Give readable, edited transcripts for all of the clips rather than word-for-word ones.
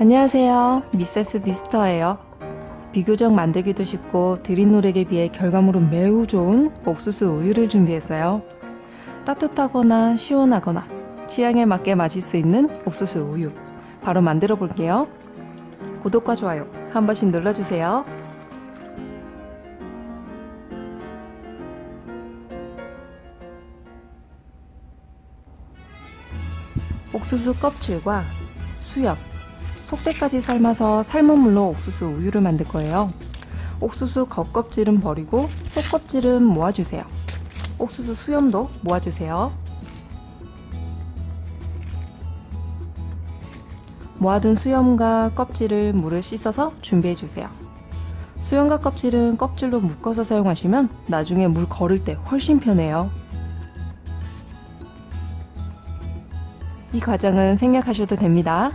안녕하세요. 미세스 미스터예요. 비교적 만들기도 쉽고 드린노력에 비해 결과물은 매우 좋은 옥수수 우유를 준비했어요. 따뜻하거나 시원하거나 취향에 맞게 마실 수 있는 옥수수 우유 바로 만들어 볼게요. 구독과 좋아요 한 번씩 눌러주세요. 옥수수 껍질과 수염, 속대까지 삶아서 삶은 물로 옥수수 우유를 만들 거예요. 옥수수 겉껍질은 버리고 속껍질은 모아주세요. 옥수수 수염도 모아주세요. 모아둔 수염과 껍질을 물을 씻어서 준비해주세요. 수염과 껍질은 껍질로 묶어서 사용하시면 나중에 물 거를 때 훨씬 편해요. 이 과정은 생략하셔도 됩니다.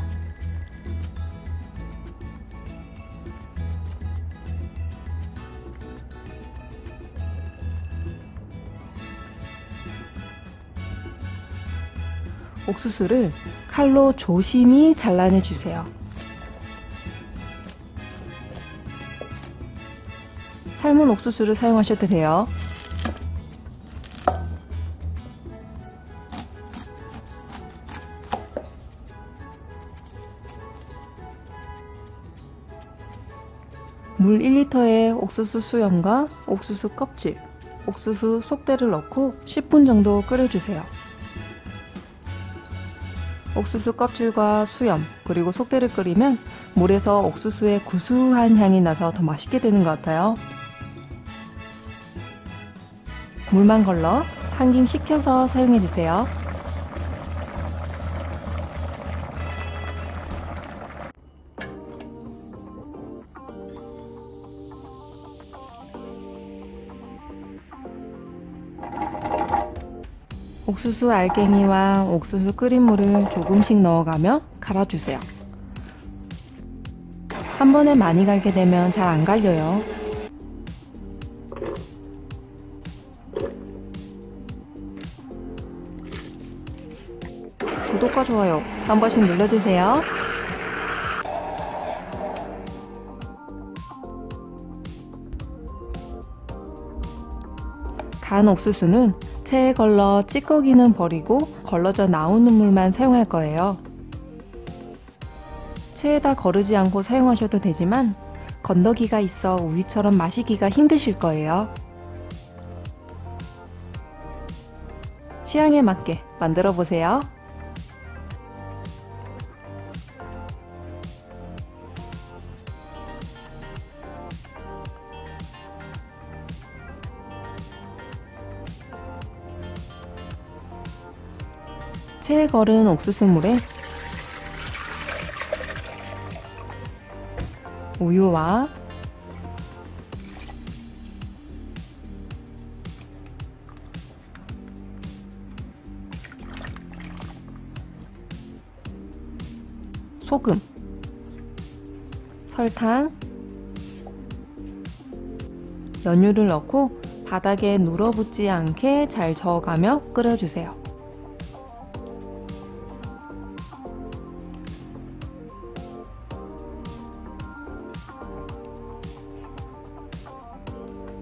옥수수를 칼로 조심히 잘라내 주세요. 삶은 옥수수를 사용하셔도 돼요. 물 1리터에 옥수수 수염과 옥수수 껍질, 옥수수 속대를 넣고 10분 정도 끓여주세요. 옥수수 껍질과 수염, 그리고 속대를 끓이면 물에서 옥수수의 구수한 향이 나서 더 맛있게 되는 것 같아요. 물만 걸러 한 김 식혀서 사용해주세요. 옥수수 알갱이와 옥수수 끓인 물을 조금씩 넣어가며 갈아주세요. 한 번에 많이 갈게 되면 잘 안 갈려요. 구독과 좋아요 한 번씩 눌러주세요. 간 옥수수는 체에 걸러 찌꺼기는 버리고 걸러져 나오는 물만 사용할 거예요. 체에다 거르지 않고 사용하셔도 되지만 건더기가 있어 우유처럼 마시기가 힘드실 거예요. 취향에 맞게 만들어 보세요. 체에 걸은 옥수수물에 우유와 소금, 설탕, 연유를 넣고 바닥에 눌어붙지 않게 잘 저어가며 끓여주세요.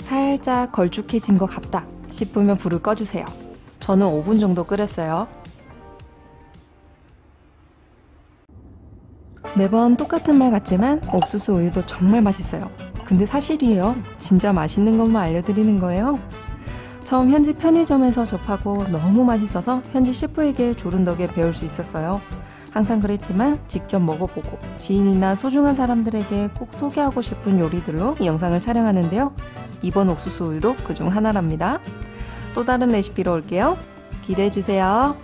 살짝 걸쭉해진 것 같다 싶으면 불을 꺼주세요. 저는 5분 정도 끓였어요. 매번 똑같은 말 같지만 옥수수 우유도 정말 맛있어요. 근데 사실이에요. 진짜 맛있는 것만 알려드리는 거예요. 처음 현지 편의점에서 접하고 너무 맛있어서 현지 셰프에게 조른 덕에 배울 수 있었어요. 항상 그랬지만 직접 먹어보고 지인이나 소중한 사람들에게 꼭 소개하고 싶은 요리들로 이 영상을 촬영하는데요. 이번 옥수수 우유도 그중 하나랍니다. 또 다른 레시피로 올게요. 기대해주세요.